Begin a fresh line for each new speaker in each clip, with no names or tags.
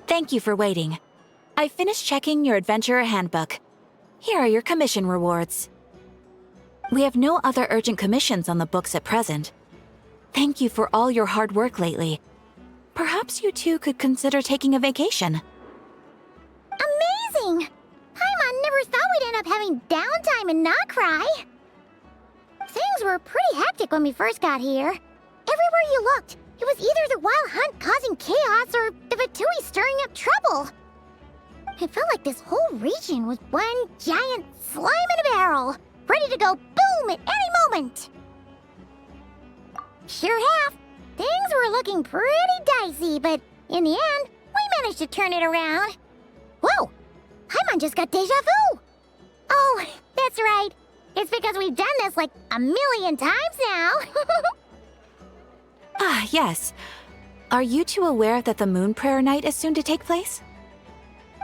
Thank you for waiting. I finished checking your adventurer handbook. Here are your commission rewards. We have no other urgent commissions on the books at present. Thank you for all your hard work lately. Perhaps you two could consider taking a vacation.
Amazing! Paimon never thought we'd end up having downtime in Nod-Krai. Things were pretty hectic when we first got here. Everywhere you looked, it was either the Wild Hunt causing chaos or the Fatui stirring up trouble. It felt like this whole region was one giant slime in a barrel, ready to go boom at any moment. Sure have. Things were looking pretty dicey, but in the end, we managed to turn it around. Whoa! Paimon just got deja vu! Oh, that's right. It's because we've done this like a million times now.
Ah, yes. Are you two aware that the Moon Prayer Night is soon to take place?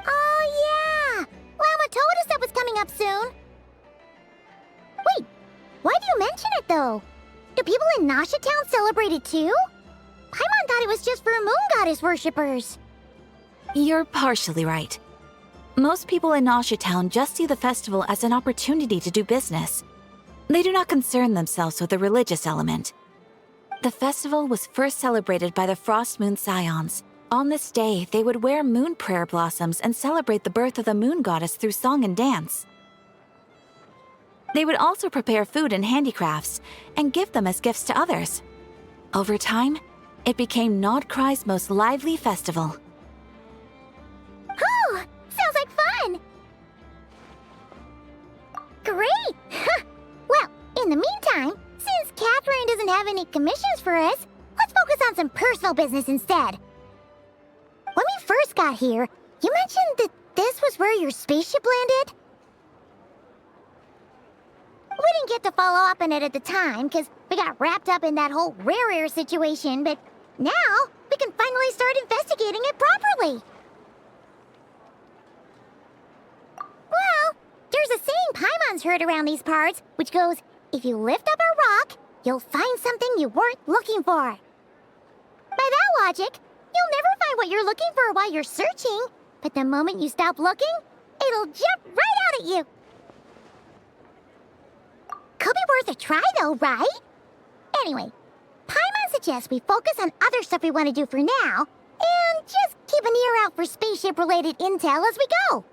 Oh, yeah! Llama told us that was coming up soon. Wait, why do you mention it, though? Do people in Nasha Town celebrate it, too? Paimon thought it was just for Moon Goddess worshippers.
You're partially right. Most people in Nasha Town just see the festival as an opportunity to do business. They do not concern themselves with the religious element. The festival was first celebrated by the Frost Moon Scions. On this day, they would wear moon prayer blossoms and celebrate the birth of the Moon Goddess through song and dance. They would also prepare food and handicrafts and give them as gifts to others. Over time, it became Nod-Krai's most lively festival.
Oh, sounds like fun! Great! Well, in the meantime, since Catherine doesn't have any commissions for us, let's focus on some personal business instead. When we first got here, you mentioned that this was where your spaceship landed? We didn't get to follow up on it at the time, because we got wrapped up in that whole rare situation, but now we can finally start investigating it properly. Well, there's a saying Paimon's heard around these parts, which goes, if you lift up a rock, you'll find something you weren't looking for. By that logic, you'll never find what you're looking for while you're searching, but the moment you stop looking, it'll jump right out at you. Could be worth a try though, right? Anyway, Paimon suggests we focus on other stuff we want to do for now, and just keep an ear out for spaceship-related intel as we go.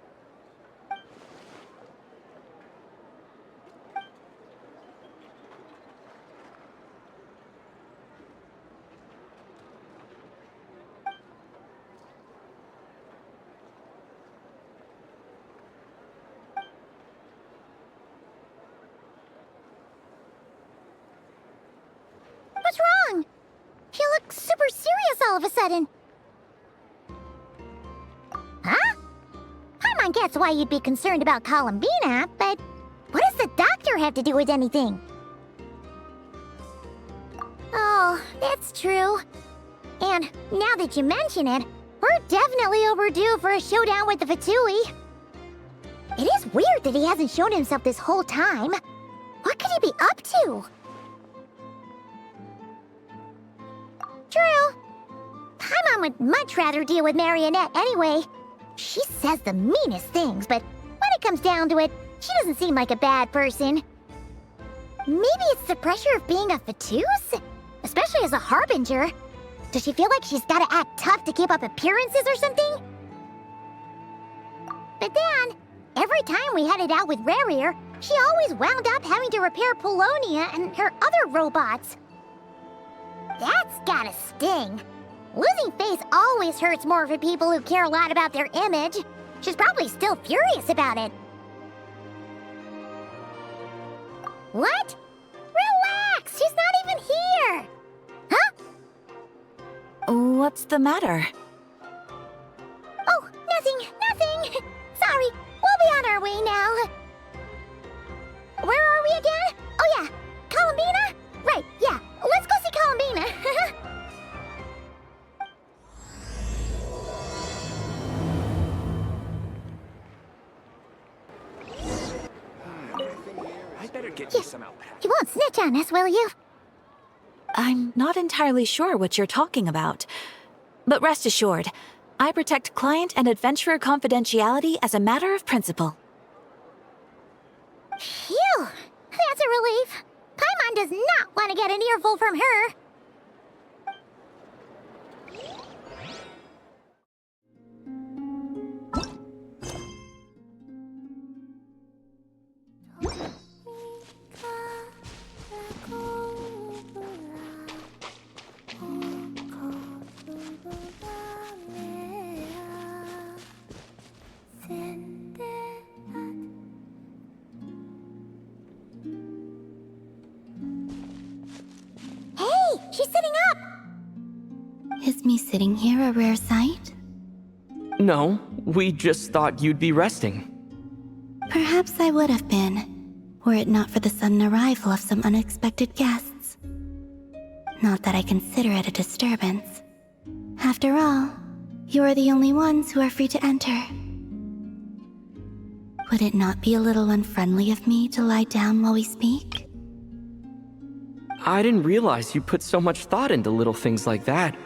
What's wrong? You look super serious all of a sudden. Huh? Paimon gets why you'd be concerned about Columbina, but what does the doctor have to do with anything? Oh, that's true. And now that you mention it, we're definitely overdue for a showdown with the Fatui. It is weird that he hasn't shown himself this whole time. What could he be up to? True. Paimon would much rather deal with Marionette anyway. She says the meanest things, but when it comes down to it, she doesn't seem like a bad person. Maybe it's the pressure of being a Fatuse? Especially as a Harbinger. Does she feel like she's gotta act tough to keep up appearances or something? But then, every time we headed out with Rarier, she always wound up having to repair Polonia and her other robots. That's gotta sting. Losing face always hurts more for people who care a lot about their image. She's probably still furious about it. What? Relax! She's not even here! Huh?
What's the matter?
Oh, nothing. Sorry, we'll be on our way now. Where are we again? Oh yeah, Columbina? Right, yeah, let's go see Columbina.
get me some alpaca.
You won't snitch on us, will you?
I'm not entirely sure what you're talking about. But rest assured, I protect client and adventurer confidentiality as a matter of principle.
Phew! That's a relief. Paimon does not want to get an earful from her. Hey, she's sitting up!
Is me sitting here a rare sight?
No, we just thought you'd be resting.
Perhaps I would have been, were it not for the sudden arrival of some unexpected guests. Not that I consider it a disturbance. After all, you are the only ones who are free to enter. Would it not be a little unfriendly of me to lie down while we speak?
I didn't realize you put so much thought into little things like that.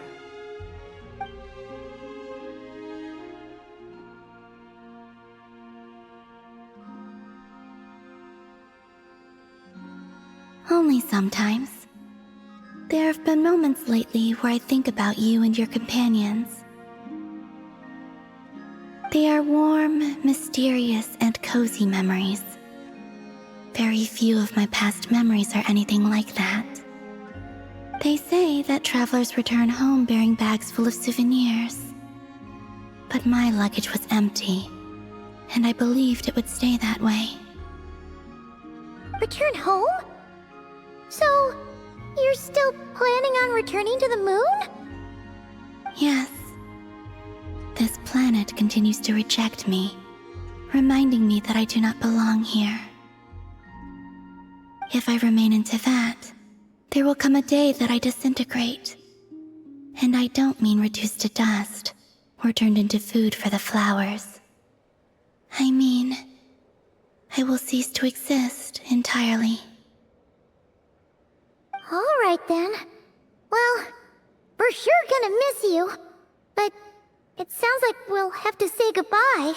Only sometimes. There have been moments lately where I think about you and your companions. They are warm, mysterious, and cozy memories. Very few of my past memories are anything like that. They say that travelers return home bearing bags full of souvenirs. But my luggage was empty, and I believed it would stay that way.
Return home? So, you're still planning on returning to the moon?
Yes. This planet continues to reject me, reminding me that I do not belong here. If I remain in Teyvat, there will come a day that I disintegrate. And I don't mean reduced to dust, or turned into food for the flowers. I mean, I will cease to exist entirely.
Alright then. Well, we're sure gonna miss you. But it sounds like we'll have to say goodbye.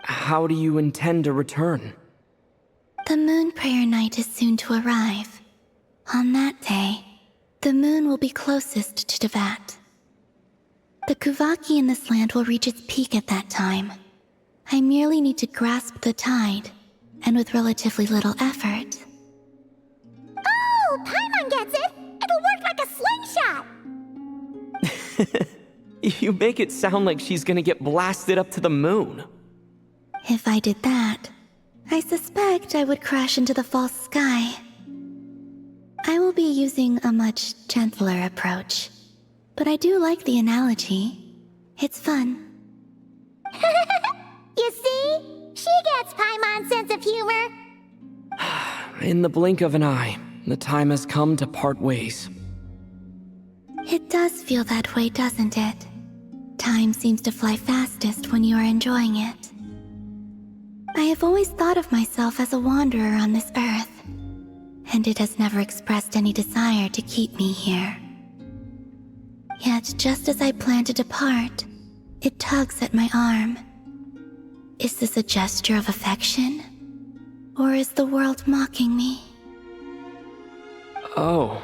How do you intend to return?
The moon prayer night is soon to arrive. On that day, the moon will be closest to Teyvat. The Kuvaki in this land will reach its peak at that time. I merely need to grasp the tide, and with relatively little effort.
Oh, Paimon gets it! It'll work like a slingshot!
You make it sound like she's gonna get blasted up to the moon.
If I did that, I suspect I would crash into the false sky. I will be using a much gentler approach, but I do like the analogy. It's fun.
You see? She gets Paimon's sense of humor.
In the blink of an eye, the time has come to part ways.
It does feel that way, doesn't it? Time seems to fly fastest when you are enjoying it. I have always thought of myself as a wanderer on this earth, and it has never expressed any desire to keep me here. Yet just as I plan to depart, it tugs at my arm. Is this a gesture of affection? Or is the world mocking me?
Oh,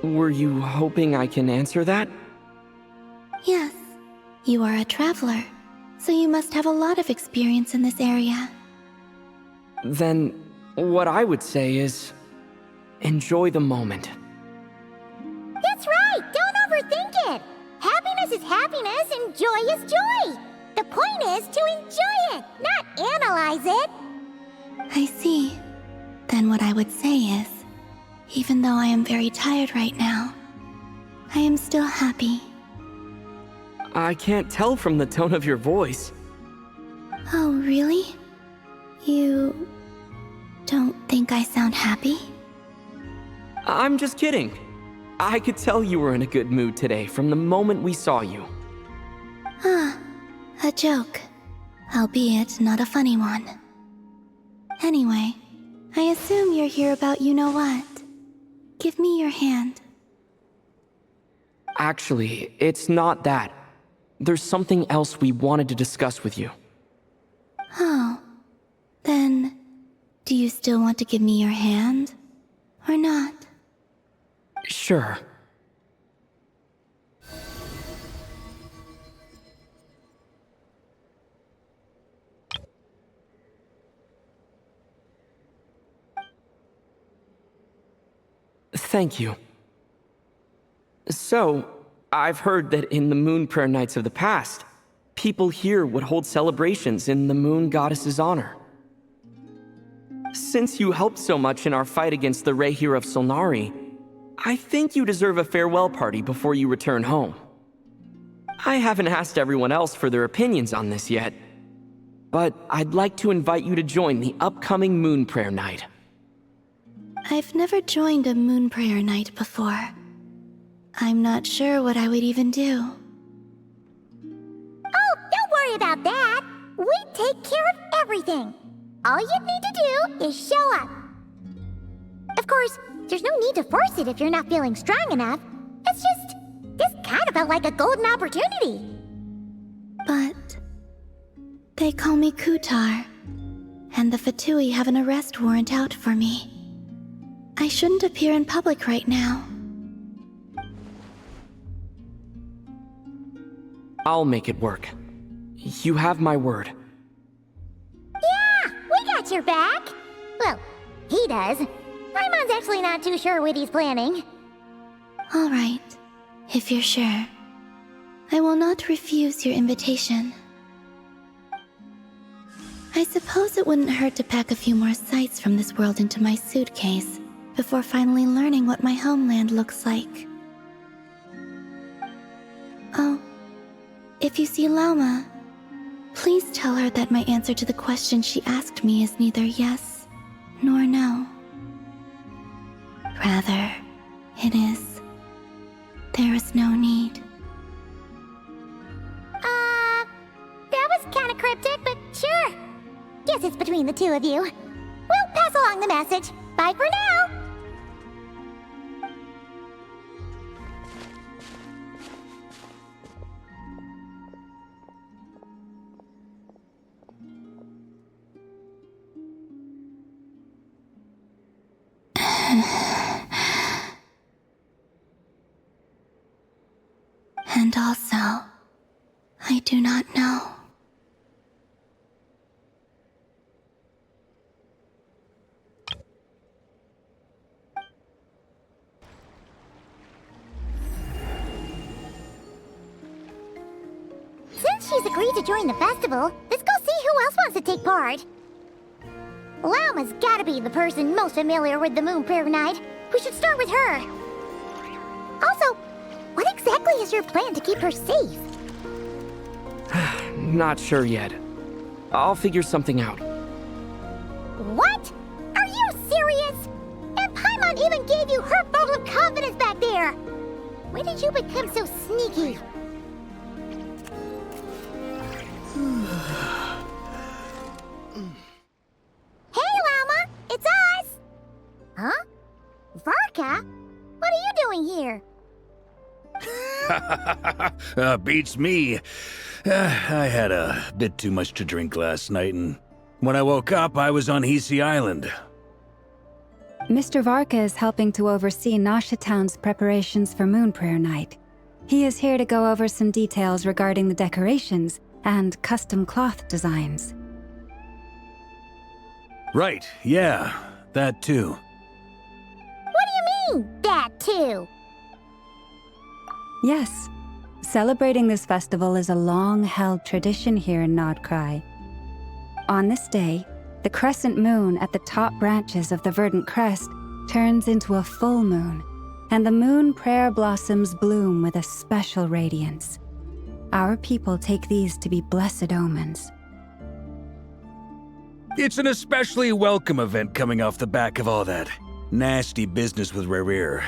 were you hoping I can answer that?
Yes, you are a traveler, so you must have a lot of experience in this area.
Then, what I would say is, enjoy the moment.
That's right! Don't overthink it! Happiness is happiness and joy is joy! The point is to enjoy it, not analyze it!
I see. Then what I would say is, even though I am very tired right now, I am still happy.
I can't tell from the tone of your voice.
Oh, really? You don't think I sound happy?
I'm just kidding. I could tell you were in a good mood today from the moment we saw you.
Ah, a joke. Albeit not a funny one. Anyway, I assume you're here about you-know-what. Give me your hand.
Actually, it's not that. There's something else we wanted to discuss with you.
Oh. Then, do you still want to give me your hand? Or not?
Sure. Thank you. So, I've heard that in the Moon Prayer Nights of the past, people here would hold celebrations in the Moon Goddess's honor. Since you helped so much in our fight against the Rehir of Solnari, I think you deserve a farewell party before you return home. I haven't asked everyone else for their opinions on this yet, but I'd like to invite you to join the upcoming Moon Prayer Night.
I've never joined a moon prayer night before. I'm not sure what I would even do.
Oh, don't worry about that. We take care of everything. All you need to do is show up. Of course, there's no need to force it if you're not feeling strong enough. It's just, this kind of felt like a golden opportunity.
But they call me Kutar, and the Fatui have an arrest warrant out for me. I shouldn't appear in public right now.
I'll make it work. You have my word.
Yeah, we got your back. Well, he does. Paimon's actually not too sure what he's planning.
All right, if you're sure. I will not refuse your invitation. I suppose it wouldn't hurt to pack a few more sights from this world into my suitcase before finally learning what my homeland looks like. Oh, if you see Lauma, please tell her that my answer to the question she asked me is neither yes nor no. Rather, it is, there is no need.
That was kinda cryptic, but sure. Guess it's between the two of you. We'll pass along the message. Bye for now!
And also, I do not know.
Since she's agreed to join the festival, let's go see who else wants to take part. Lauma's gotta be the person most familiar with the Moon Prayer Night. We should start with her. Also, what exactly is your plan to keep her safe?
Not sure yet. I'll figure something out.
What? Are you serious? And Paimon even gave you her vote of confidence back there! When did you become so sneaky? Hey, Lauma! It's us! Huh? Varka? What are you doing here?
Beats me. I had a bit too much to drink last night, and when I woke up, I was on Hisi Island.
Mr. Varka is helping to oversee Nasha Town's preparations for Moon Prayer Night. He is here to go over some details regarding the decorations and custom cloth designs.
Right, yeah, that too.
What do you mean, that too?
Yes, celebrating this festival is a long-held tradition here in Nod-Krai. On this day, the crescent moon at the top branches of the verdant crest turns into a full moon, and the moon prayer blossoms bloom with a special radiance. Our people take these to be blessed omens.
It's an especially welcome event coming off the back of all that nasty business with Rehir.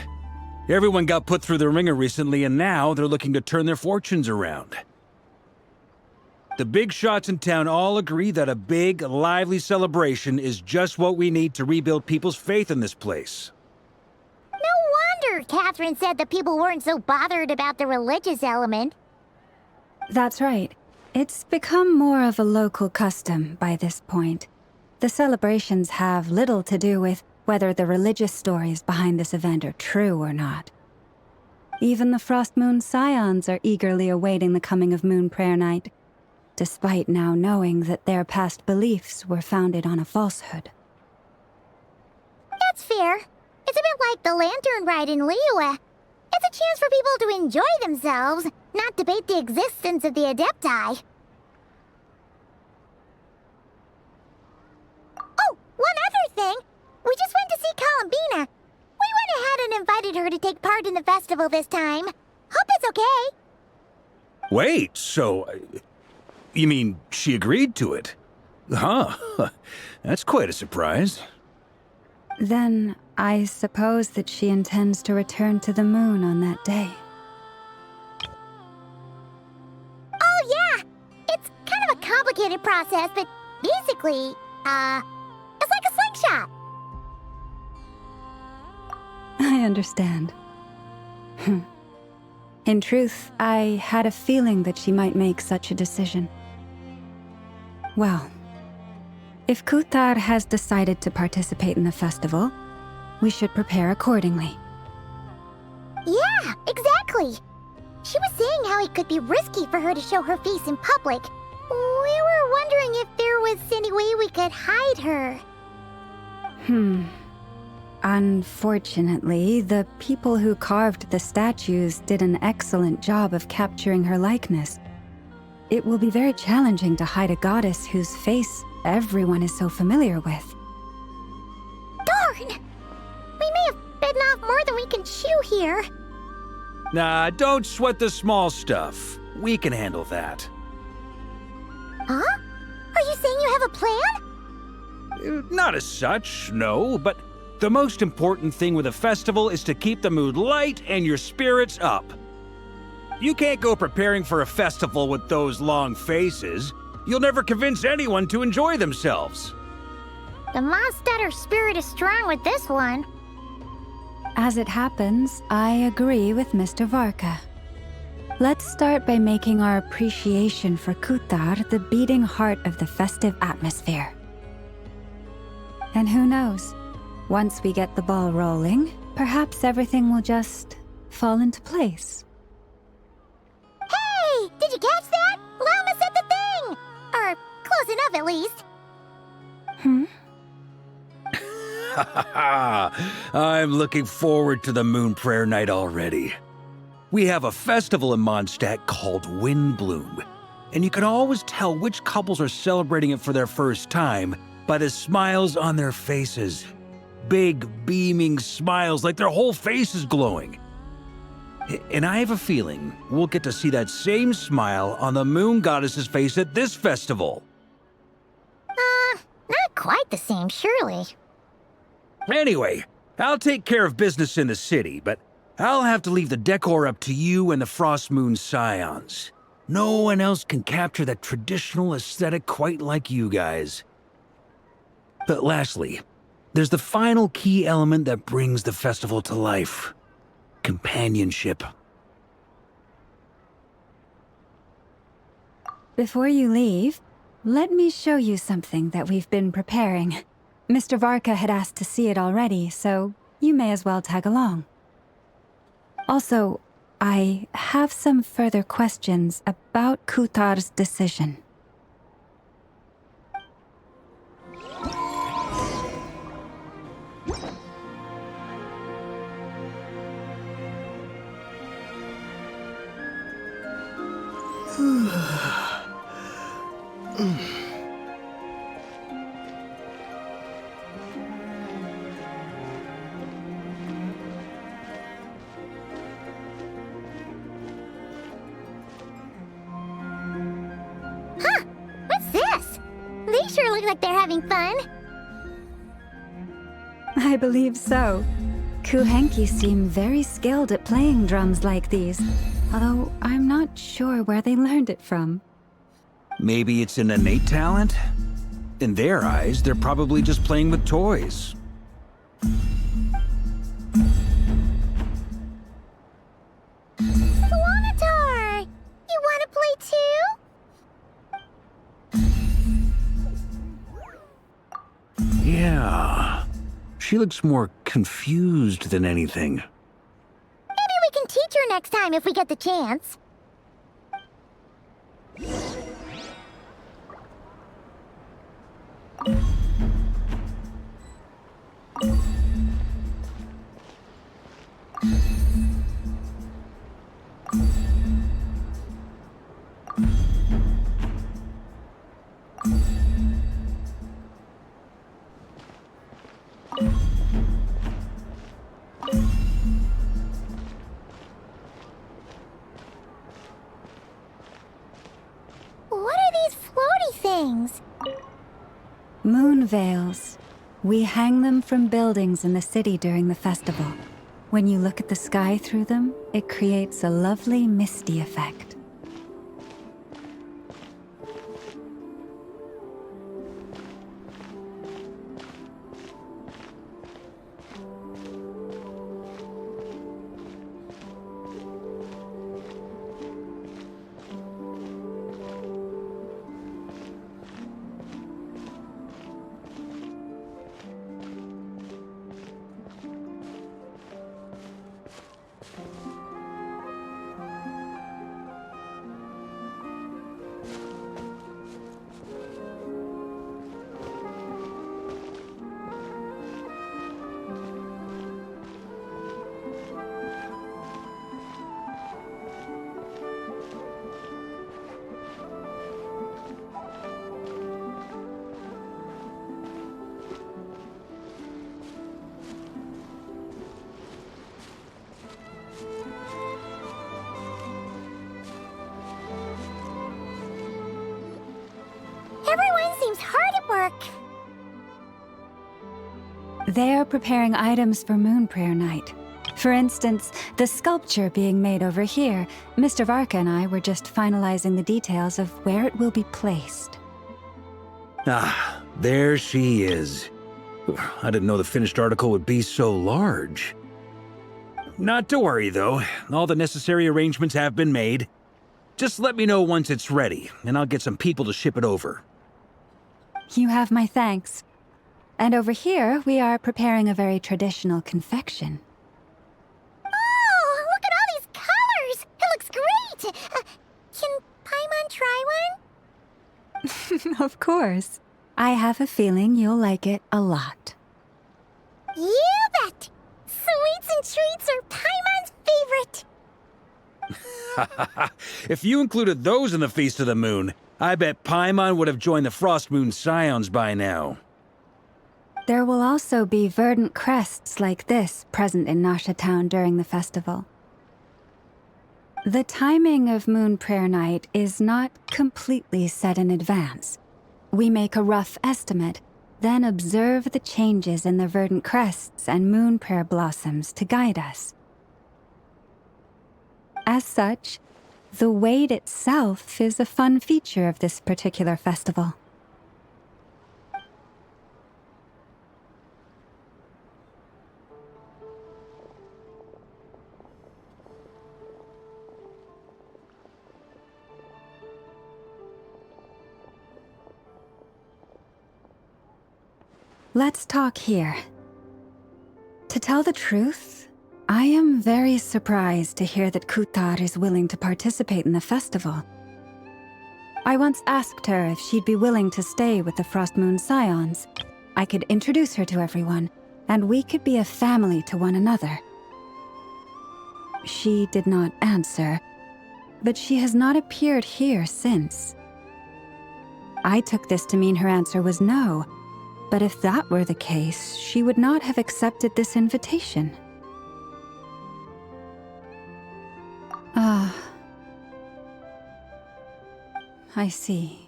Everyone got put through the ringer recently, and now they're looking to turn their fortunes around. The big shots in town all agree that a big, lively celebration is just what we need to rebuild people's faith in this place.
No wonder Catherine said that people weren't so bothered about the religious element.
That's right. It's become more of a local custom by this point. The celebrations have little to do with whether the religious stories behind this event are true or not. Even the Frost Moon Scions are eagerly awaiting the coming of Moon Prayer Night, despite now knowing that their past beliefs were founded on a falsehood.
That's fair. It's a bit like the Lantern Ride in Liyue. It's a chance for people to enjoy themselves, not debate the existence of the Adepti. Oh, one other thing. We just went to see Columbina. We went ahead and invited her to take part in the festival this time. Hope it's okay.
Wait, so... you mean she agreed to it? Huh. That's quite a surprise.
Then I suppose that she intends to return to the moon on that day.
Oh, yeah. It's kind of a complicated process, but basically, it's like a slingshot.
I understand. In truth, I had a feeling that she might make such a decision. Well, if Kuthar has decided to participate in the festival, we should prepare accordingly.
Yeah, exactly. She was saying how it could be risky for her to show her face in public. We were wondering if there was any way we could hide her.
Unfortunately, the people who carved the statues did an excellent job of capturing her likeness. It will be very challenging to hide a goddess whose face everyone is so familiar with.
Darn! We may have bitten off more than we can chew here.
Nah, don't sweat the small stuff. We can handle that.
Huh? Are you saying you have a plan?
Not as such, no, but the most important thing with a festival is to keep the mood light and your spirits up. You can't go preparing for a festival with those long faces. You'll never convince anyone to enjoy themselves.
The Mondstatter spirit is strong with this one.
As it happens, I agree with Mr. Varka. Let's start by making our appreciation for Kuthar the beating heart of the festive atmosphere. And who knows? Once we get the ball rolling, perhaps everything will just fall into place.
Hey! Did you catch that? Lama said the thing! Or close enough, at least.
I'm looking forward to the Moon Prayer Night already. We have a festival in Mondstadt called Windbloom, and you can always tell which couples are celebrating it for their first time by the smiles on their faces. Big, beaming smiles like their whole face is glowing. And I have a feeling we'll get to see that same smile on the Moon Goddess's face at this festival.
Not quite the same, surely.
Anyway, I'll take care of business in the city, but I'll have to leave the decor up to you and the Frost Moon Scions. No one else can capture that traditional aesthetic quite like you guys. But lastly, there's the final key element that brings the festival to life. Companionship.
Before you leave, let me show you something that we've been preparing. Mr. Varka had asked to see it already, so you may as well tag along. Also, I have some further questions about Kuthar's decision.
What's this? They sure look like they're having fun.
I believe so. Kuhenki seem very skilled at playing drums like these, although I'm not sure where they learned it from.
Maybe it's an innate talent? In their eyes, they're probably just playing with toys.
Swanatar! You want to play too?
Yeah. She looks more confused than anything.
Maybe we can teach her next time if we get the chance. What are these floaty things?
Moon veils. We hang them from buildings in the city during the festival. When you look at the sky through them, it creates a lovely misty effect.
Everyone seems hard at work.
They are preparing items for Moon Prayer Night. For instance, the sculpture being made over here, Mr. Varka and I were just finalizing the details of where it will be placed.
Ah, there she is. I didn't know the finished article would be so large. Not to worry, though. All the necessary arrangements have been made. Just let me know once it's ready, and I'll get some people to ship it over.
You have my thanks. And over here, we are preparing a very traditional confection.
Oh, look at all these colors! It looks great! Can Paimon try one?
Of course. I have a feeling you'll like it a lot.
You bet! Sweets and treats are Paimon's favorite.
If you included those in the Feast of the Moon, I bet Paimon would have joined the Frost Moon Scions by now.
There will also be verdant crests like this present in Nasha Town during the festival. The timing of Moon Prayer Night is not completely set in advance. We make a rough estimate, then observe the changes in the verdant crests and moon prayer blossoms to guide us. As such, the wait itself is a fun feature of this particular festival. Let's talk here. To tell the truth, I am very surprised to hear that Kutar is willing to participate in the festival. I once asked her if she'd be willing to stay with the Frost Moon Scions. I could introduce her to everyone, and we could be a family to one another. She did not answer, but she has not appeared here since. I took this to mean her answer was no. But if that were the case, she would not have accepted this invitation. Ah. I see.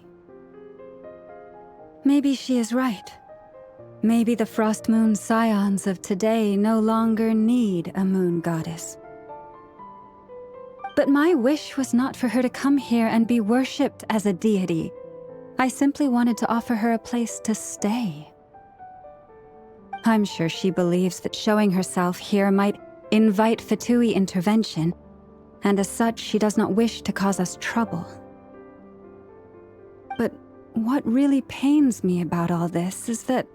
Maybe she is right. Maybe the Frost Moon Scions of today no longer need a moon goddess. But my wish was not for her to come here and be worshipped as a deity. I simply wanted to offer her a place to stay. I'm sure she believes that showing herself here might invite Fatui intervention, and as such, she does not wish to cause us trouble. But what really pains me about all this is that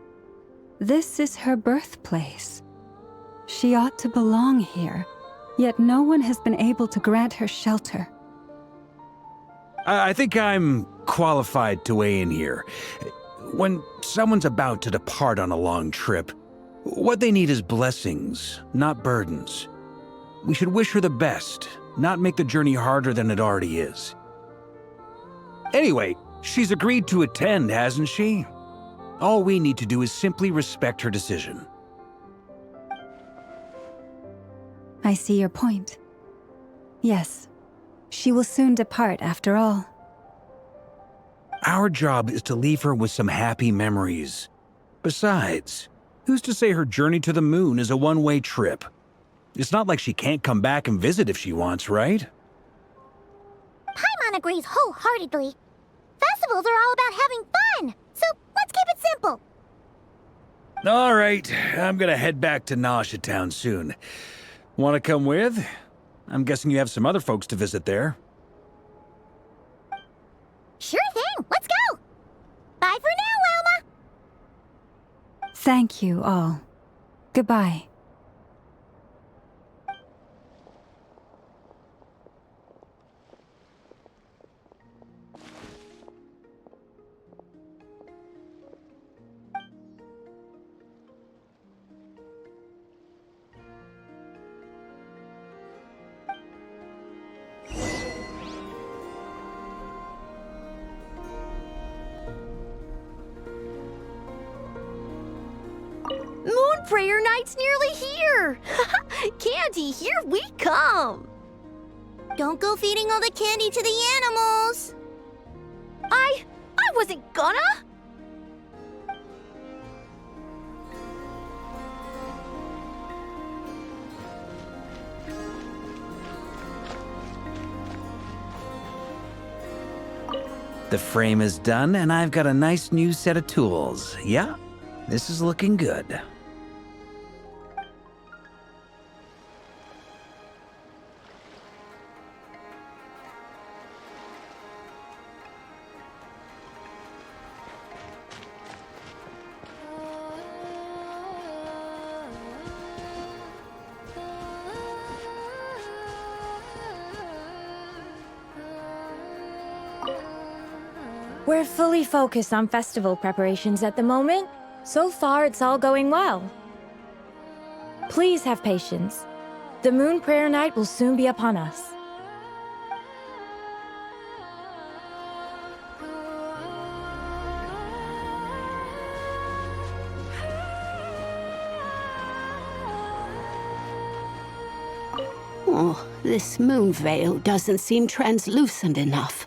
this is her birthplace. She ought to belong here, yet no one has been able to grant her shelter.
I think I'm qualified to weigh in here. When someone's about to depart on a long trip, what they need is blessings, not burdens. We should wish her the best, not make the journey harder than it already is. Anyway, she's agreed to attend, hasn't she? All we need to do is simply respect her decision.
I see your point. Yes, she will soon depart after all.
Our job is to leave her with some happy memories. Besides, who's to say her journey to the moon is a one-way trip? It's not like she can't come back and visit if she wants, right?
Paimon agrees wholeheartedly. Festivals are all about having fun, so let's keep it simple.
All right, I'm gonna head back to Nausea Town soon. Want to come with? I'm guessing you have some other folks to visit there.
Sure thing, let's go! Bye for now, Wilma!
Thank you all. Goodbye.
Moon Prayer Night's nearly here! Candy, here we come!
Don't go feeding all the candy to the animals!
I wasn't gonna!
The frame is done, and I've got a nice new set of tools. Yeah, this is looking good.
We're fully focused on festival preparations at the moment. So far, it's all going well. Please have patience. The Moon Prayer Night will soon be upon us.
Oh, this moon veil doesn't seem translucent enough.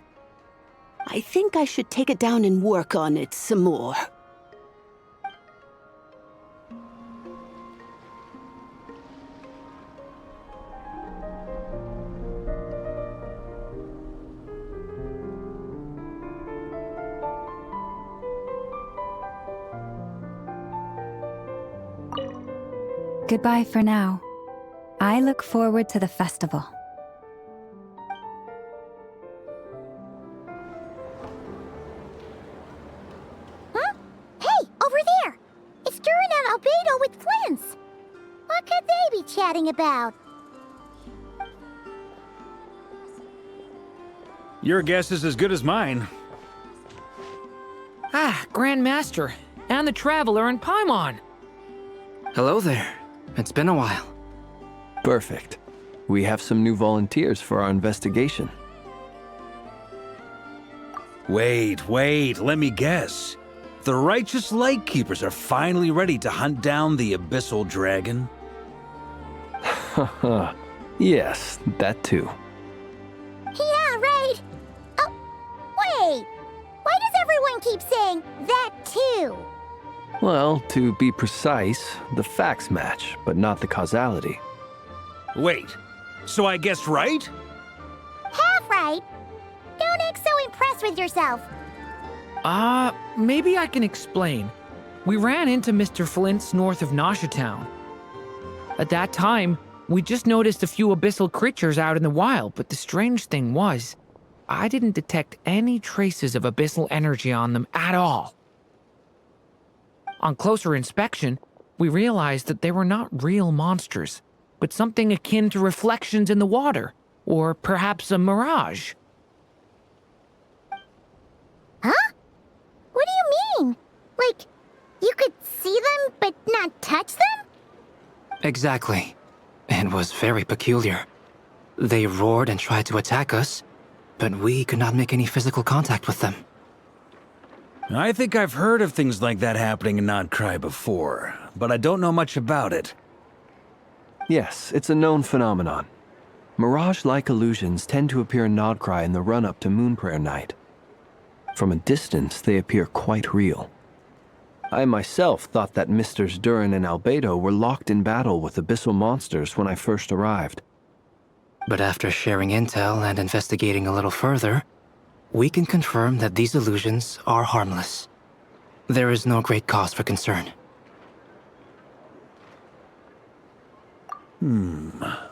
I think I should take it down and work on it some more.
Goodbye for now. I look forward to the festival.
Huh? Hey, over there! It's Durin and Albedo with Flints! What could they be chatting about?
Your guess is as good as mine.
Ah, Grand Master, and the Traveler and Paimon.
Hello there. It's been a while.
Perfect. We have some new volunteers for our investigation.
Wait, let me guess. The righteous Lightkeepers are finally ready to hunt down the Abyssal Dragon?
Haha. Yes, that too.
Yeah, right! Oh, wait! Why does everyone keep saying that too?
Well, to be precise, the facts match, but not the causality.
Wait, so I guessed right?
honest with yourself.
Maybe I can explain. We ran into Mr. Flint's north of Nosha Town. At that time, we just noticed a few abyssal creatures out in the wild, but the strange thing was, I didn't detect any traces of abyssal energy on them at all. On closer inspection, we realized that they were not real monsters, but something akin to reflections in the water, or perhaps a mirage.
Huh? What do you mean? Like, you could see them but not touch them?
Exactly. It was very peculiar. They roared and tried to attack us, but we could not make any physical contact with them.
I think I've heard of things like that happening in Nod-Krai before, but I don't know much about it.
Yes, it's a known phenomenon. Mirage-like illusions tend to appear in Nod-Krai in the run-up to Moon Prayer Night. From a distance, they appear quite real. I myself thought that Misters Durin and Albedo were locked in battle with abyssal monsters when I first arrived.
But after sharing intel and investigating a little further, we can confirm that these illusions are harmless. There is no great cause for concern.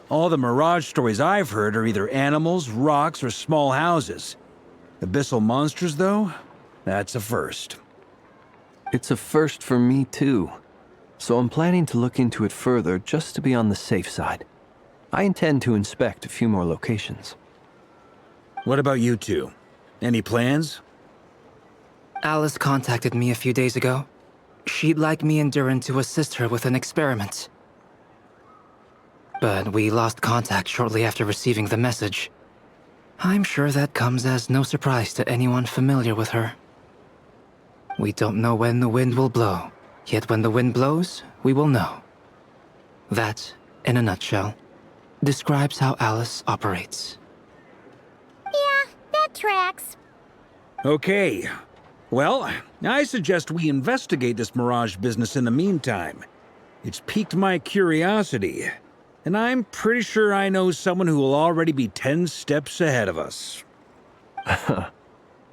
All the Mirage stories I've heard are either animals, rocks, or small houses. Abyssal monsters, though? That's a first.
It's a first for me, too. So I'm planning to look into it further just to be on the safe side. I intend to inspect a few more locations.
What about you two? Any plans?
Alice contacted me a few days ago. She'd like me and Durin to assist her with an experiment. But we lost contact shortly after receiving the message. I'm sure that comes as no surprise to anyone familiar with her. We don't know when the wind will blow, yet when the wind blows, we will know. That, in a nutshell, describes how Alice operates.
Yeah, that tracks.
Okay. Well, I suggest we investigate this Mirage business in the meantime. It's piqued my curiosity, and I'm pretty sure I know someone who will already be 10 steps ahead of us.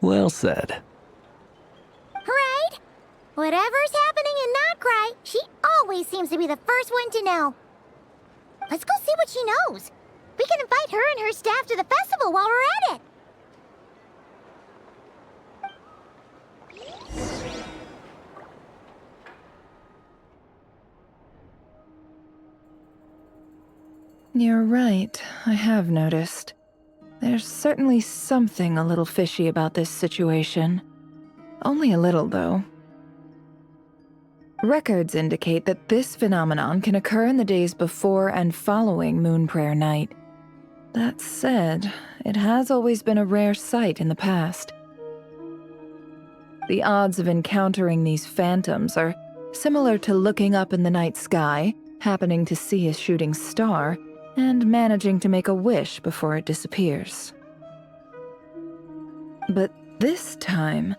Well said.
Right? Whatever's happening in Nod-Krai, she always seems to be the first one to know. Let's go see what she knows. We can invite her and her staff to the festival while we're at it.
You're right, I have noticed. There's certainly something a little fishy about this situation. Only a little, though. Records indicate that this phenomenon can occur in the days before and following Moon Prayer Night. That said, it has always been a rare sight in the past. The odds of encountering these phantoms are similar to looking up in the night sky, happening to see a shooting star, and managing to make a wish before it disappears. But this time,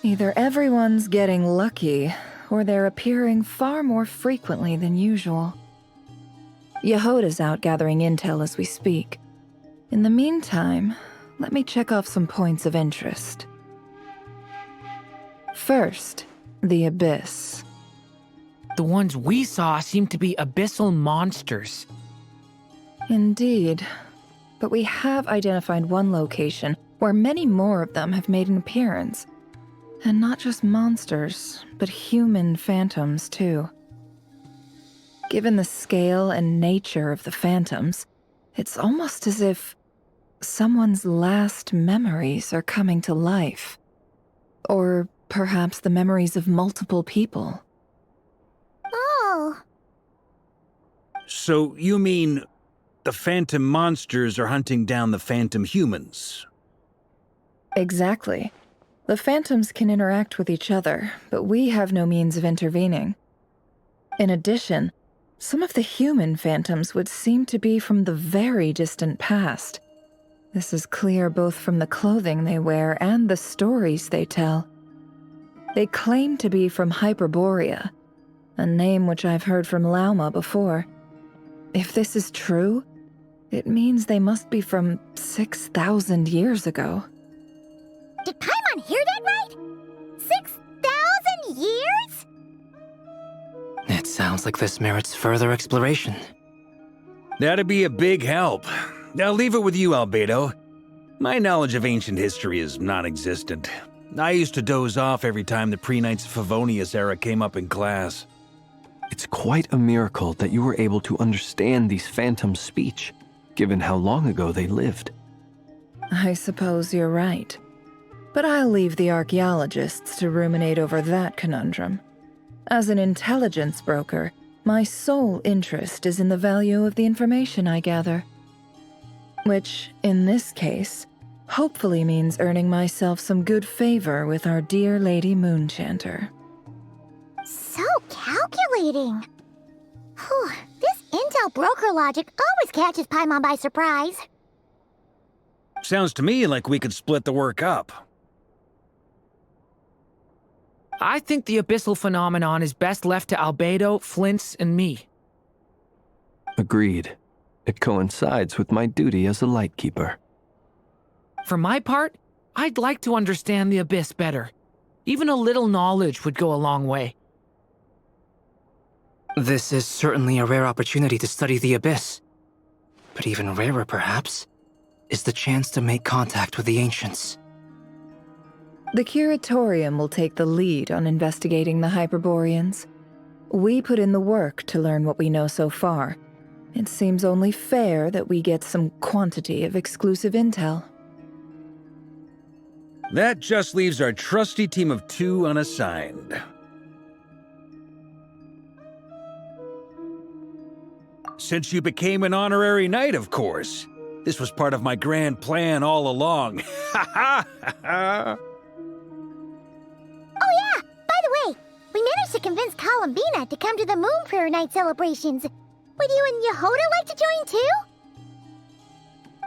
either everyone's getting lucky, or they're appearing far more frequently than usual. Yehoda's out gathering intel as we speak. In the meantime, let me check off some points of interest. First, the Abyss.
The ones we saw seem to be abyssal monsters.
Indeed. But we have identified one location where many more of them have made an appearance. And not just monsters, but human phantoms, too. Given the scale and nature of the phantoms, it's almost as if someone's last memories are coming to life. Or perhaps the memories of multiple people.
Oh.
So you mean the phantom monsters are hunting down the phantom humans?
Exactly. The phantoms can interact with each other, but we have no means of intervening. In addition, some of the human phantoms would seem to be from the very distant past. This is clear both from the clothing they wear and the stories they tell. They claim to be from Hyperborea, a name which I've heard from Lauma before. If this is true, it means they must be from 6,000 years ago.
Did Paimon hear that right? 6,000 years?
It sounds like this merits further exploration.
That'd be a big help. I'll leave it with you, Albedo. My knowledge of ancient history is non-existent. I used to doze off every time the pre-Knights of Favonius era came up in class.
It's quite a miracle that you were able to understand these phantoms' speech, given how long ago they lived.
I suppose you're right. But I'll leave the archaeologists to ruminate over that conundrum. As an intelligence broker, my sole interest is in the value of the information I gather. Which, in this case, hopefully means earning myself some good favor with our dear Lady Moonchanter.
So calculating. Whew, this intel broker logic always catches Paimon by surprise.
Sounds to me like we could split the work up.
I think the abyssal phenomenon is best left to Albedo, Flint's, and me.
Agreed. It coincides with my duty as a lightkeeper.
For my part, I'd like to understand the abyss better. Even a little knowledge would go a long way.
This is certainly a rare opportunity to study the abyss. But even rarer, perhaps, is the chance to make contact with the ancients.
The Curatorium will take the lead on investigating the Hyperboreans. We put in the work to learn what we know so far. It seems only fair that we get some quantity of exclusive intel.
That just leaves our trusty team of 2 unassigned. Since you became an honorary knight, of course. This was part of my grand plan all along. Ha ha ha!
Oh yeah, by the way, we managed to convince Columbina to come to the Moon Prayer Night celebrations. Would you and Yehoda like to join too?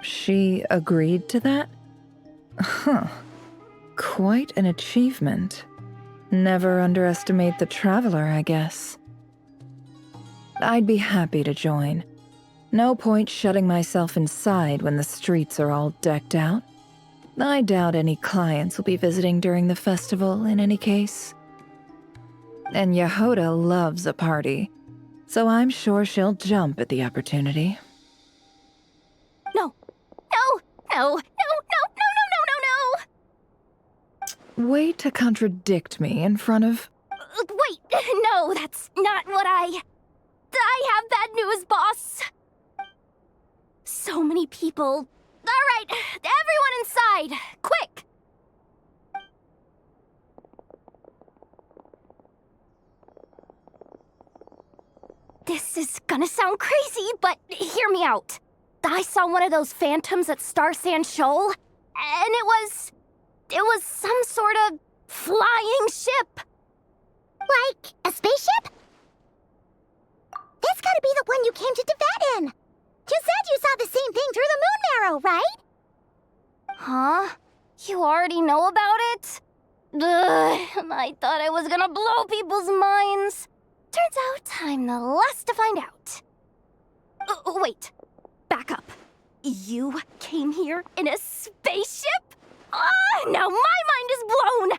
She agreed to that? Huh. Quite an achievement. Never underestimate the traveler, I guess. I'd be happy to join. No point shutting myself inside when the streets are all decked out. I doubt any clients will be visiting during the festival in any case. And Yehoda loves a party, so I'm sure she'll jump at the opportunity.
No, no, no, no, no, no, no, no, no, no!
Way to contradict me in front of...
Wait, no, that's not what I have bad news, boss! So many people. Alright, everyone inside! Quick! This is gonna sound crazy, but hear me out. I saw one of those phantoms at Star Sand Shoal, and it was some sort of flying ship.
Like a spaceship? That's gotta be the one you came to Tibet in. You said you saw the same thing through the moon marrow, right?
Huh? You already know about it? Ugh, I thought I was gonna blow people's minds. Turns out I'm the last to find out. Wait, back up. You came here in a spaceship? Now my mind is blown!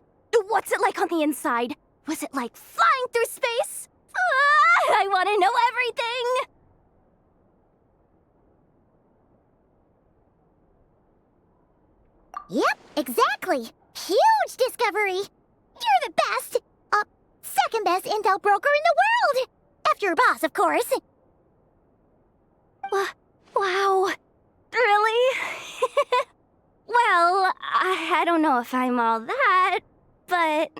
What's it like on the inside? Was it like flying through space? I want to know everything!
Yep, exactly. Huge discovery. You're the best. Second best intel broker in the world. After your boss, of course.
Wow. Really? Well, I don't know if I'm all that, but...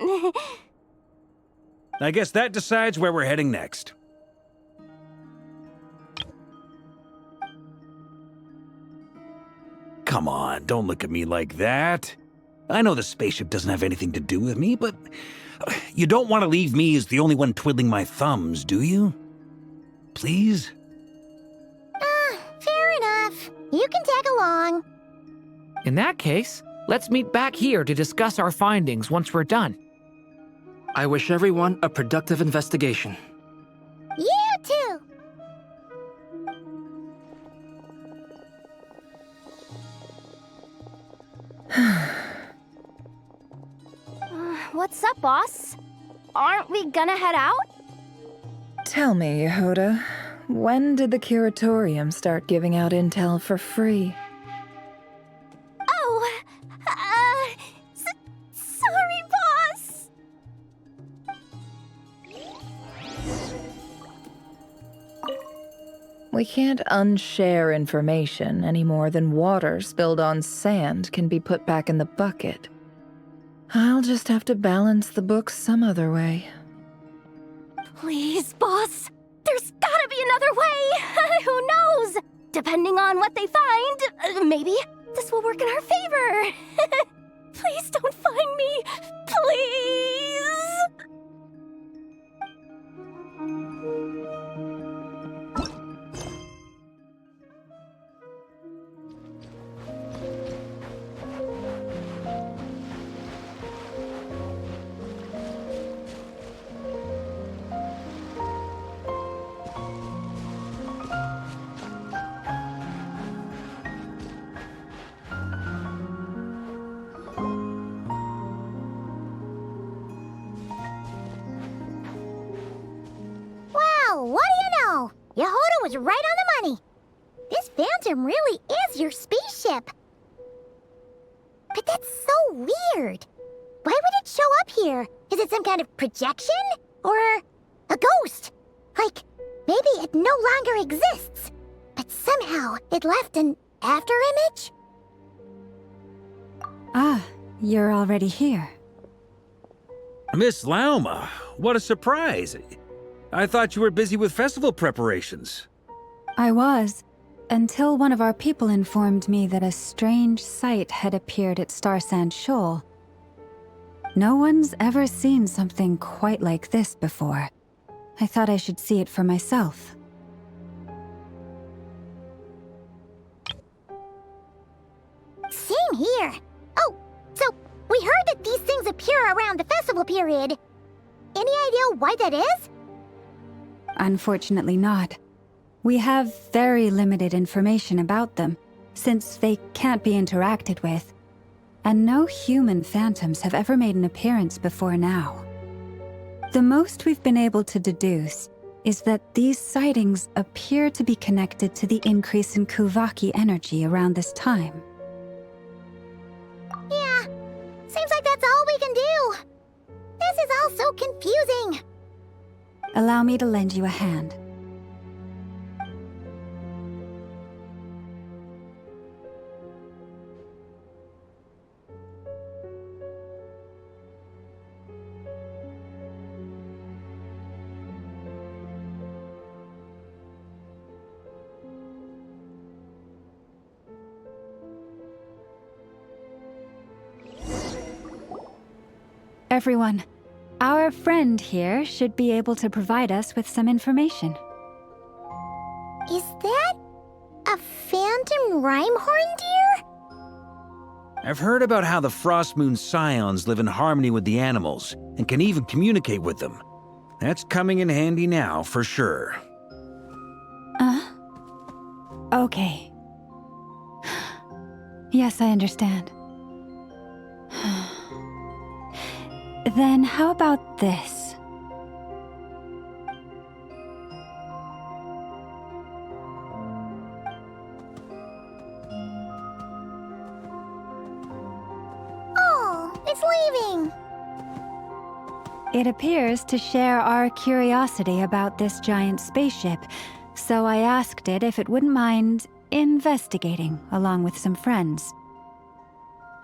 I guess that decides where we're heading next. Come on, don't look at me like that. I know the spaceship doesn't have anything to do with me, but you don't want to leave me as the only one twiddling my thumbs, do you? Please?
Fair enough. You can tag along.
In that case, let's meet back here to discuss our findings once we're done.
I wish everyone a productive investigation.
You too.
What's up, boss? Aren't we gonna head out?
Tell me, Yehoda, when did the Curatorium start giving out intel for free?
Oh, sorry, boss.
We can't unshare information any more than water spilled on sand can be put back in the bucket. I'll just have to balance the books some other way.
Please, boss. There's gotta be another way. Who knows? Depending on what they find, maybe this will work in our favor. Please don't find me. Please.
Wow, what do you know? Yehoda was right on the money. This Phantom really is your spaceship. But that's so weird. Why would it show up here? Is it some kind of projection? Or a ghost? Like, maybe it no longer exists, but somehow it left an afterimage?
Ah, you're already here.
Miss Lauma, what a surprise. I thought you were busy with festival preparations.
I was, until one of our people informed me that a strange sight had appeared at Starsand Shoal. No one's ever seen something quite like this before. I thought I should see it for myself.
Same here. Oh, so we heard that these things appear around the festival period. Any idea why that is?
Unfortunately not. We have very limited information about them, since they can't be interacted with, and no human phantoms have ever made an appearance before now. The most we've been able to deduce is that these sightings appear to be connected to the increase in Kuvaki energy around this time.
Yeah, seems like that's all we can do. This is all so confusing.
Allow me to lend you a hand. Everyone, our friend here should be able to provide us with some information.
Is that a phantom rhymehorn deer?
I've heard about how the Frost Moon Scions live in harmony with the animals and can even communicate with them. That's coming in handy now, for sure.
Okay. Yes, I understand. Then how about this?
Oh, it's leaving.
It appears to share our curiosity about this giant spaceship, so I asked it if it wouldn't mind investigating along with some friends.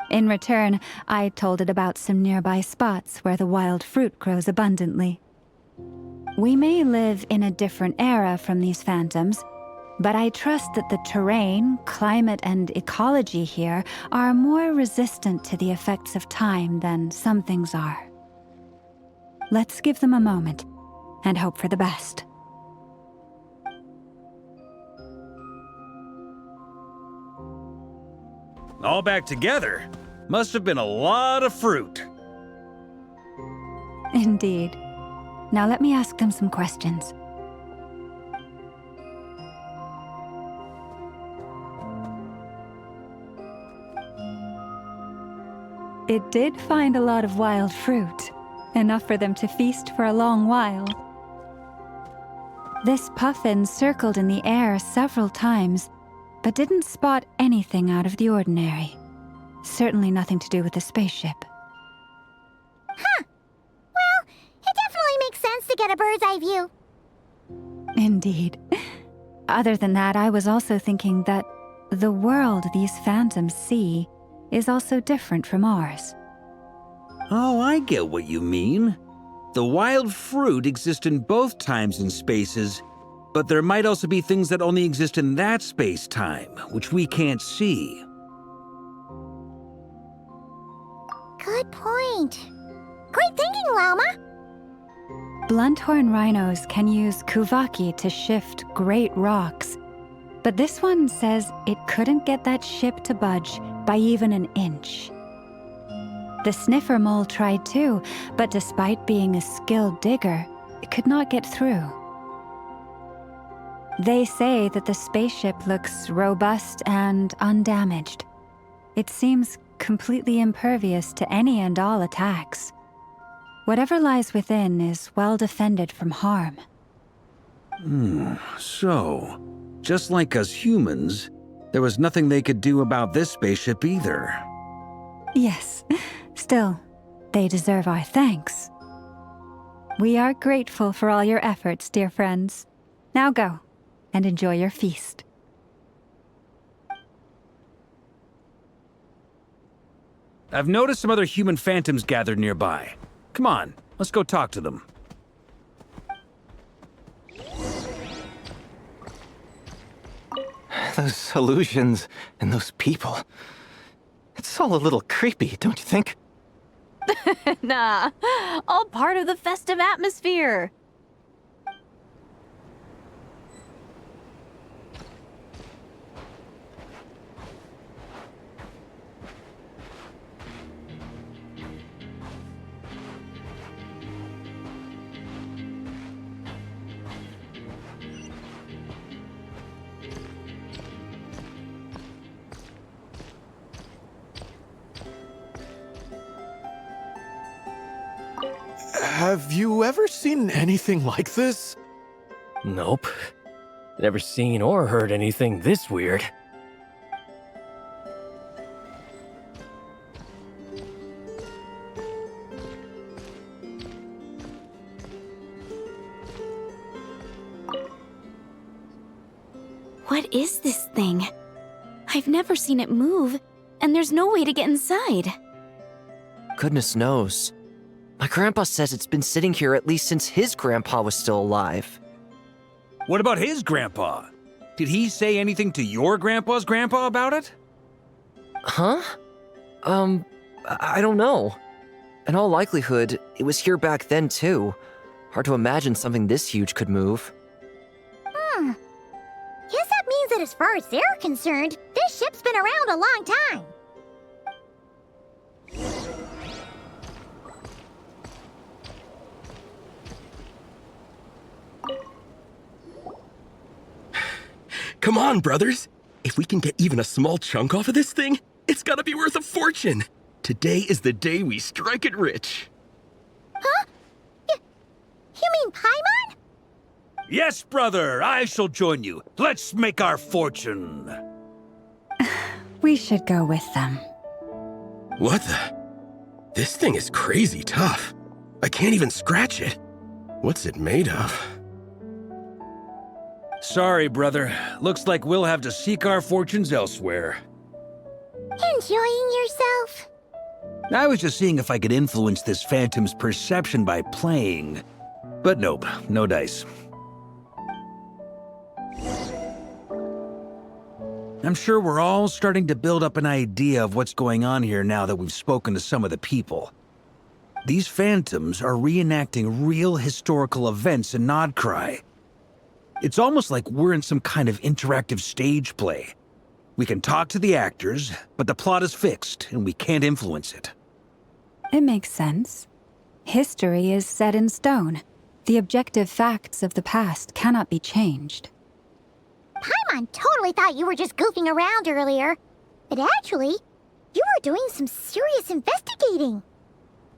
In return, I told it about some nearby spots where the wild fruit grows abundantly. We may live in a different era from these phantoms, but I trust that the terrain, climate, and ecology here are more resistant to the effects of time than some things are. Let's give them a moment and hope for the best.
All back together? Must have been a lot of fruit.
Indeed. Now let me ask them some questions. it did find a lot of wild fruit, enough for them to feast for a long while. This puffin circled in the air several times, but didn't spot anything out of the ordinary. Certainly nothing to do with the spaceship.
Huh. Well, it definitely makes sense to get a bird's eye view.
Indeed. Other than that, I was also thinking that the world these phantoms see is also different from ours.
Oh, I get what you mean. The wild fruit exists in both times and spaces, but there might also be things that only exist in that space-time, which we can't see.
Good point. Great thinking, Llama.
Blunthorn rhinos can use kuvaki to shift great rocks, but this one says it couldn't get that ship to budge by even an inch. The sniffer mole tried too, but despite being a skilled digger, it could not get through. They say that the spaceship looks robust and undamaged. It seems completely impervious to any and all attacks. Whatever lies within is well defended from harm.
So, just like us humans, there was nothing they could do about this spaceship either.
Yes, still, they deserve our thanks. We are grateful for all your efforts, dear friends. Now go, and enjoy your feast.
I've noticed some other human phantoms gathered nearby. Come on, let's go talk to them.
Those illusions and those people. It's all a little creepy, don't you think?
Nah, all part of the festive atmosphere.
Have you ever seen anything like this?
Nope. Never seen or heard anything this weird.
What is this thing? I've never seen it move, and there's no way to get inside.
Goodness knows. My grandpa says it's been sitting here at least since his grandpa was still alive.
What about his grandpa? Did he say anything to your grandpa's grandpa about it?
Huh? I don't know. In all likelihood, it was here back then too. Hard to imagine something this huge could move.
Guess that means that as far as they're concerned, this ship's been around a long time.
Come on, brothers. If we can get even a small chunk off of this thing, it's gotta be worth a fortune. Today is the day we strike it rich.
Huh? You mean Paimon?
Yes, brother, I shall join you. Let's make our fortune.
We should go with them.
What the? This thing is crazy tough. I can't even scratch it. What's it made of?
Sorry, brother. Looks like we'll have to seek our fortunes elsewhere.
Enjoying yourself?
I was just seeing if I could influence this phantom's perception by playing. But nope, no dice. I'm sure we're all starting to build up an idea of what's going on here now that we've spoken to some of the people. These phantoms are reenacting real historical events in Nod-Krai. It's almost like we're in some kind of interactive stage play. We can talk to the actors, but the plot is fixed and we can't influence it.
It makes sense. History is set in stone. The objective facts of the past cannot be changed.
Paimon totally thought you were just goofing around earlier. But actually, You were doing some serious investigating.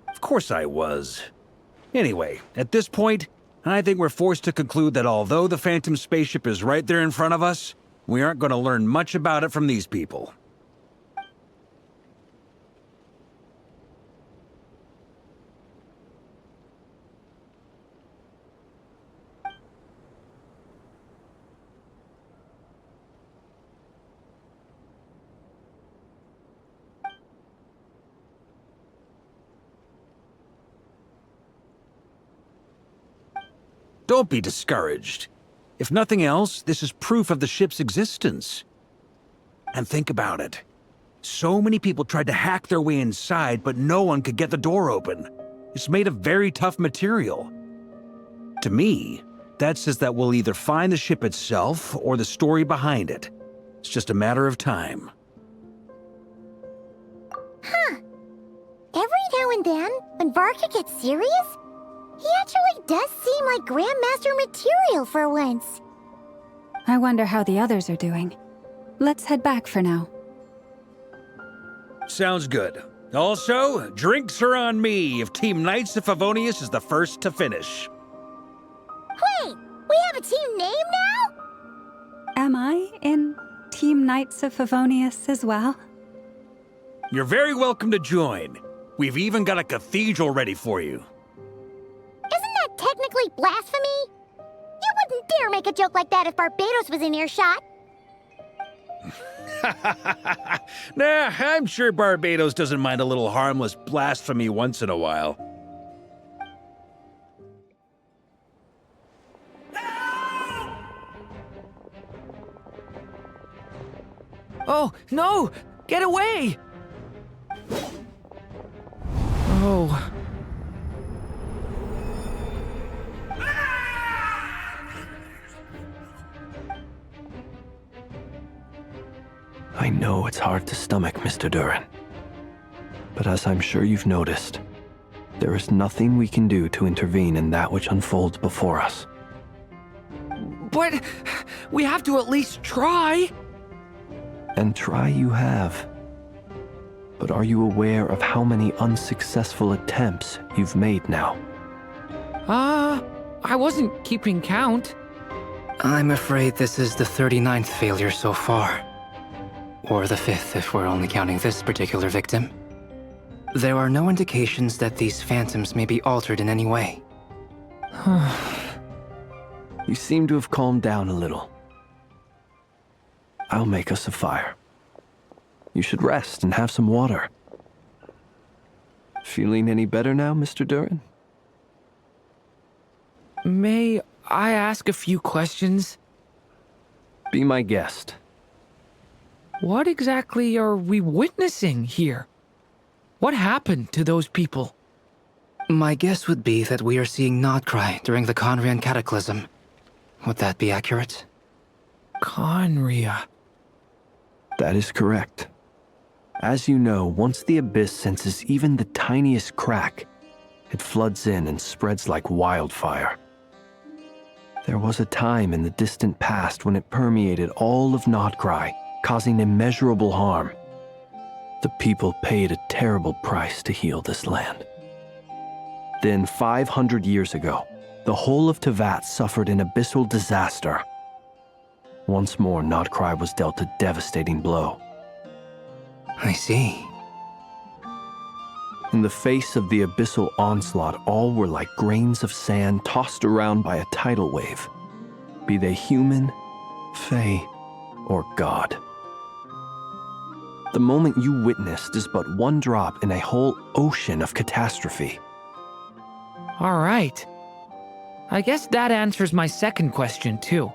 Of course I was. Anyway, at this point, I think we're forced to conclude that although the Phantom spaceship is right there in front of us, we aren't going to learn much about it from these people. Don't be discouraged. If nothing else, this is proof of the ship's existence. And think about it. So many people tried to hack their way inside, but no one could get the door open. It's made of very tough material. To me, that says that we'll either find the ship itself or the story behind it. It's just a matter of time.
Huh. Every now and then, when Varka gets serious, he actually does seem like Grandmaster material for once.
I wonder how the others are doing. Let's head back for now.
Sounds good. Also, drinks are on me if Team Knights of Favonius is the first to finish.
Wait, we have a team name now?
Am I in Team Knights of Favonius as well?
You're very welcome to join. We've even got a cathedral ready for you.
Isn't that technically blasphemy? You wouldn't dare make a joke like that if Barbados was in earshot.
Nah, I'm sure Barbados doesn't mind a little harmless blasphemy once in a while.
Oh, no! Get away! Oh.
I know it's hard to stomach, Mr. Duran. But as I'm sure you've noticed, there is nothing we can do to intervene in that which unfolds before us.
But we have to at least try.
And try you have. But are you aware of how many unsuccessful attempts you've made now?
I wasn't keeping count.
I'm afraid this is the 39th failure so far. Or the 5th if we're only counting this particular victim. There are no indications that these phantoms may be altered in any way.
You seem to have calmed down a little. I'll make us a fire. You should rest and have some water. Feeling any better now, Mr. Duran?
May I ask a few questions?
Be my guest.
What exactly are we witnessing here? What happened to those people?
My guess would be that we are seeing Nod-Krai during the Conrian Cataclysm. Would that be accurate?
Conria.
That is correct. As you know, once the Abyss senses even the tiniest crack, it floods in and spreads like wildfire. There was a time in the distant past when it permeated all of Nod-Krai, causing immeasurable harm. The people paid a terrible price to heal this land. Then 500 years ago, the whole of Teyvat suffered an abyssal disaster. Once more, Nod-Krai was dealt a devastating blow.
I see.
In the face of the abyssal onslaught, all were like grains of sand tossed around by a tidal wave, be they human, fae, or god. The moment you witnessed is but one drop in a whole ocean of catastrophe.
All right. I guess that answers my second question, too.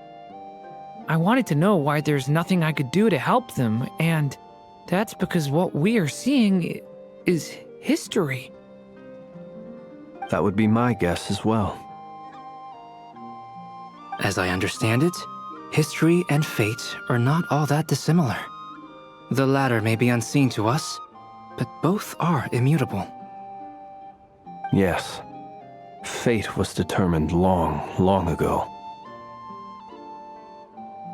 I wanted to know why there's nothing I could do to help them, and that's because what we are seeing is history.
That would be my guess as well.
As I understand it, history and fate are not all that dissimilar. The latter may be unseen to us, but both are immutable.
Yes. Fate was determined long, long ago.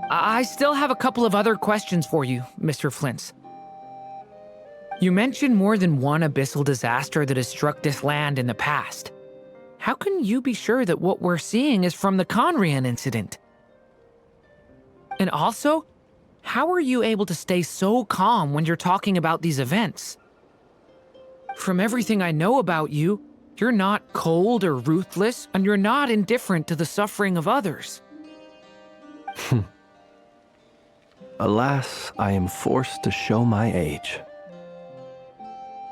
I still have a couple of other questions for you, Mr. Flint's. You mentioned more than one abyssal disaster that has struck this land in the past. How can you be sure that what we're seeing is from the Conrian incident? And also, how are you able to stay so calm when you're talking about these events? From everything I know about you, you're not cold or ruthless, and you're not indifferent to the suffering of others.
Alas, I am forced to show my age.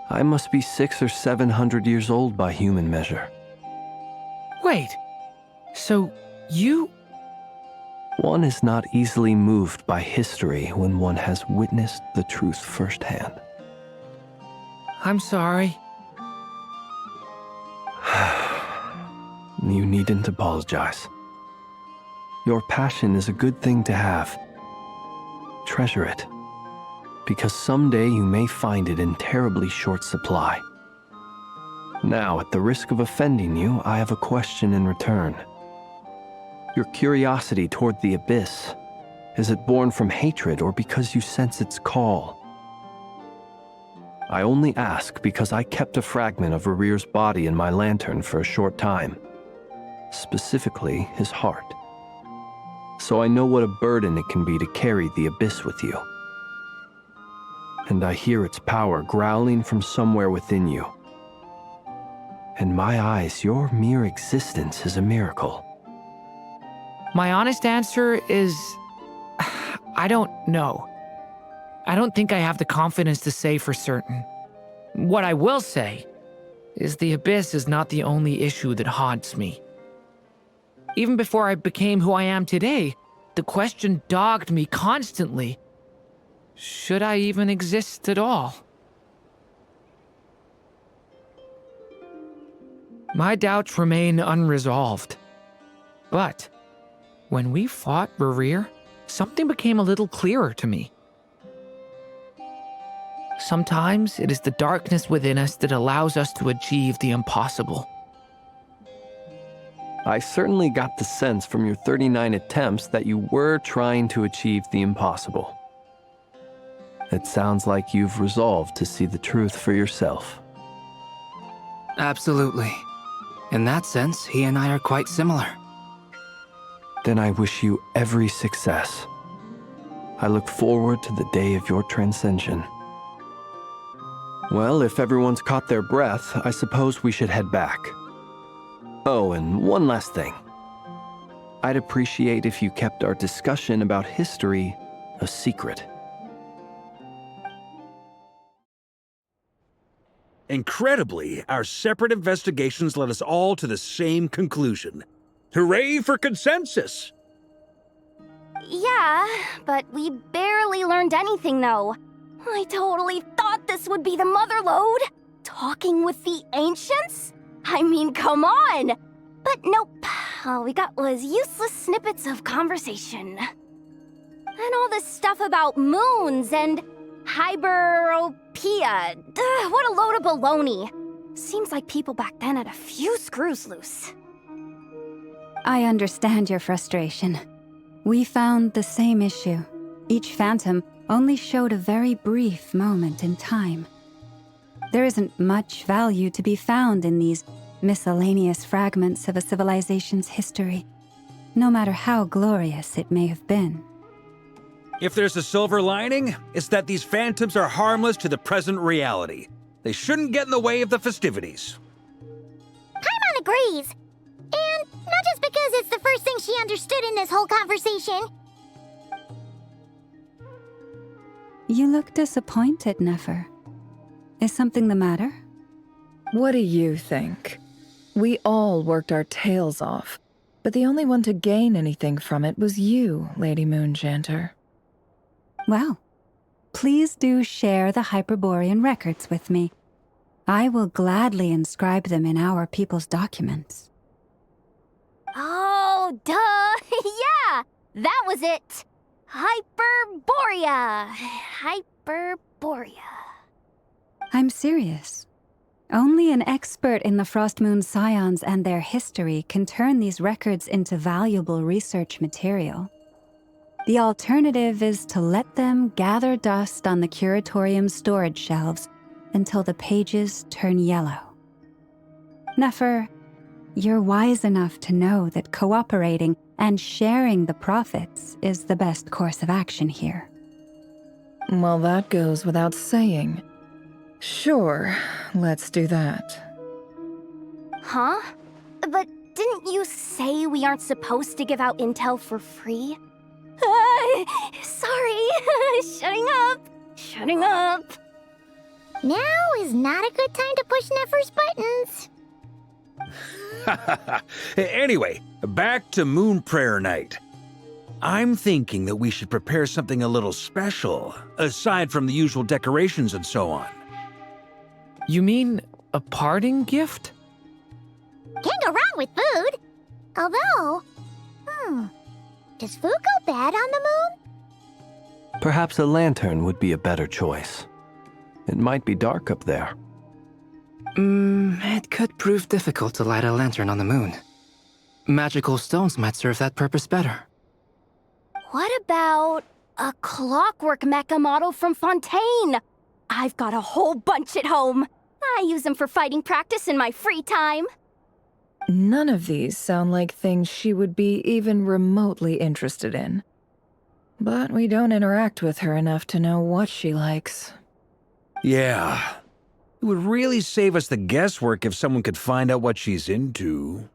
I must be 600 or 700 years old by human measure.
Wait, so you...
One is not easily moved by history when one has witnessed the truth firsthand.
I'm sorry.
You needn't apologize. Your passion is a good thing to have. Treasure it, because someday you may find it in terribly short supply. Now, at the risk of offending you, I have a question in return. Your curiosity toward the abyss, is it born from hatred or because you sense its call? I only ask because I kept a fragment of Rerir's body in my lantern for a short time, specifically his heart. So I know what a burden it can be to carry the abyss with you. And I hear its power growling from somewhere within you. In my eyes, your mere existence is a miracle.
My honest answer is... I don't know. I don't think I have the confidence to say for certain. What I will say is the abyss is not the only issue that haunts me. Even before I became who I am today, the question dogged me constantly. Should I even exist at all? My doubts remain unresolved. But when we fought Rerir, something became a little clearer to me. Sometimes it is the darkness within us that allows us to achieve the impossible.
I certainly got the sense from your 39 attempts that you were trying to achieve the impossible. It sounds like you've resolved to see the truth for yourself.
Absolutely. In that sense, he and I are quite similar.
Then I wish you every success. I look forward to the day of your transcension. Well, if everyone's caught their breath, I suppose we should head back. Oh, and one last thing. I'd appreciate if you kept our discussion about history a secret.
Incredibly, our separate investigations led us all to the same conclusion. Hooray for consensus!
Yeah, but we barely learned anything, though. I totally thought this would be the mother lode. Talking with the ancients? I mean, come on! But nope, all we got was useless snippets of conversation. And all this stuff about moons and hyperopia. What a load of baloney. Seems like people back then had a few screws loose.
I understand your frustration. We found the same issue. Each phantom only showed a very brief moment in time. There isn't much value to be found in these miscellaneous fragments of a civilization's history, no matter how glorious it may have been.
If there's a silver lining, it's that these phantoms are harmless to the present reality. They shouldn't get in the way of the festivities.
Paimon agrees. And not just because it's the first thing she understood in this whole conversation.
You look disappointed, Nefer. Is something the matter?
What do you think? We all worked our tails off, but the only one to gain anything from it was you, Lady Moonjanter.
Well, please do share the Hyperborean records with me. I will gladly inscribe them in our people's documents.
Oh, duh! Yeah! That was it! Hyperborea! Hyperborea.
I'm serious. Only an expert in the Frostmoon Scions and their history can turn these records into valuable research material. The alternative is to let them gather dust on the Curatorium's storage shelves until the pages turn yellow. Nefer, you're wise enough to know that cooperating and sharing the profits is the best course of action here.
Well, that goes without saying. Sure, let's do that.
Huh? But didn't you say we aren't supposed to give out intel for free? Sorry. Shutting up.
Now is not a good time to push Nefer's buttons.
Anyway, back to Moon Prayer Night. I'm thinking that we should prepare something a little special, aside from the usual decorations and so on.
You mean a parting gift?
Can't go wrong with food. Although, does food go bad on the moon?
Perhaps a lantern would be a better choice. It might be dark up there.
It could prove difficult to light a lantern on the moon. Magical stones might serve that purpose better.
What about a clockwork mecha model from Fontaine? I've got a whole bunch at home. I use them for fighting practice in my free time.
None of these sound like things she would be even remotely interested in. But we don't interact with her enough to know what she likes.
Yeah. It would really save us the guesswork if someone could find out what she's into.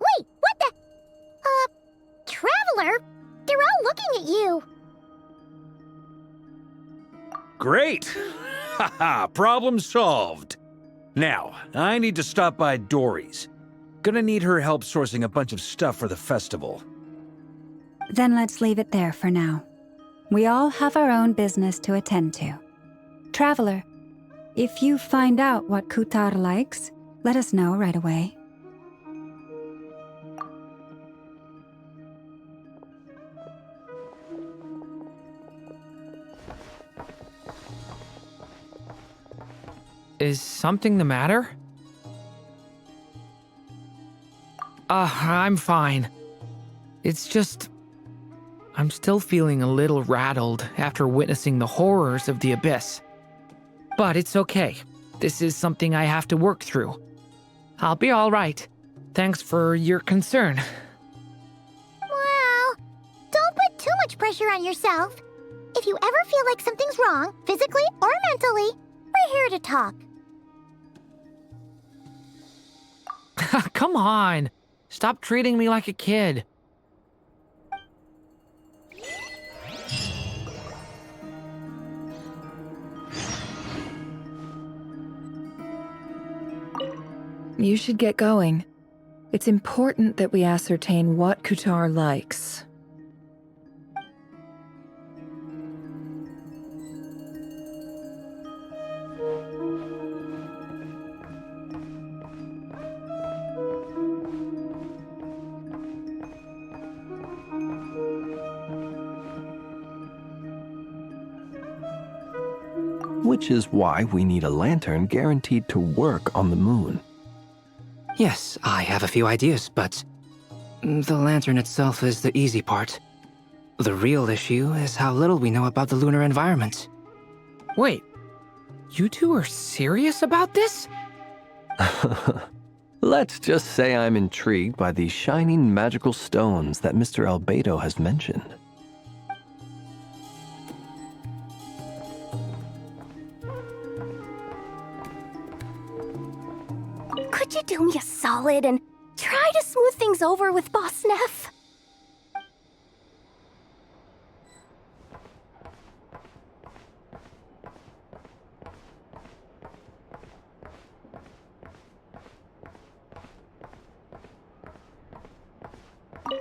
Wait, what the? Traveler? They're all looking at you.
Great! Haha, problem solved. Now, I need to stop by Dory's. Gonna need her help sourcing a bunch of stuff for the festival.
Then let's leave it there for now. We all have our own business to attend to. Traveler, if you find out what Kutar likes, let us know right away.
Is something the matter? I'm fine. It's just... I'm still feeling a little rattled after witnessing the horrors of the Abyss. But it's okay. This is something I have to work through. I'll be all right. Thanks for your concern.
Well, don't put too much pressure on yourself. If you ever feel like something's wrong, physically or mentally, we're here to talk.
Come on. Stop treating me like a kid.
You should get going. It's important that we ascertain what Kutar likes.
Which is why we need a lantern guaranteed to work on the moon.
Yes, I have a few ideas, but the lantern itself is the easy part. The real issue is how little we know about the lunar environment.
Wait, you two are serious about this?
Let's just say I'm intrigued by these shining magical stones that Mr. Albedo has mentioned.
Could you do me a solid and try to smooth things over with Boss Neff?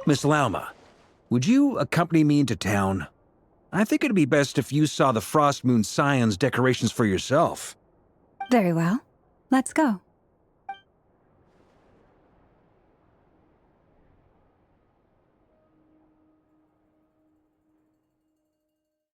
Miss Lauma, would you accompany me into town? I think it'd be best if you saw the Frost Moon Scion's decorations for yourself.
Very well. Let's go.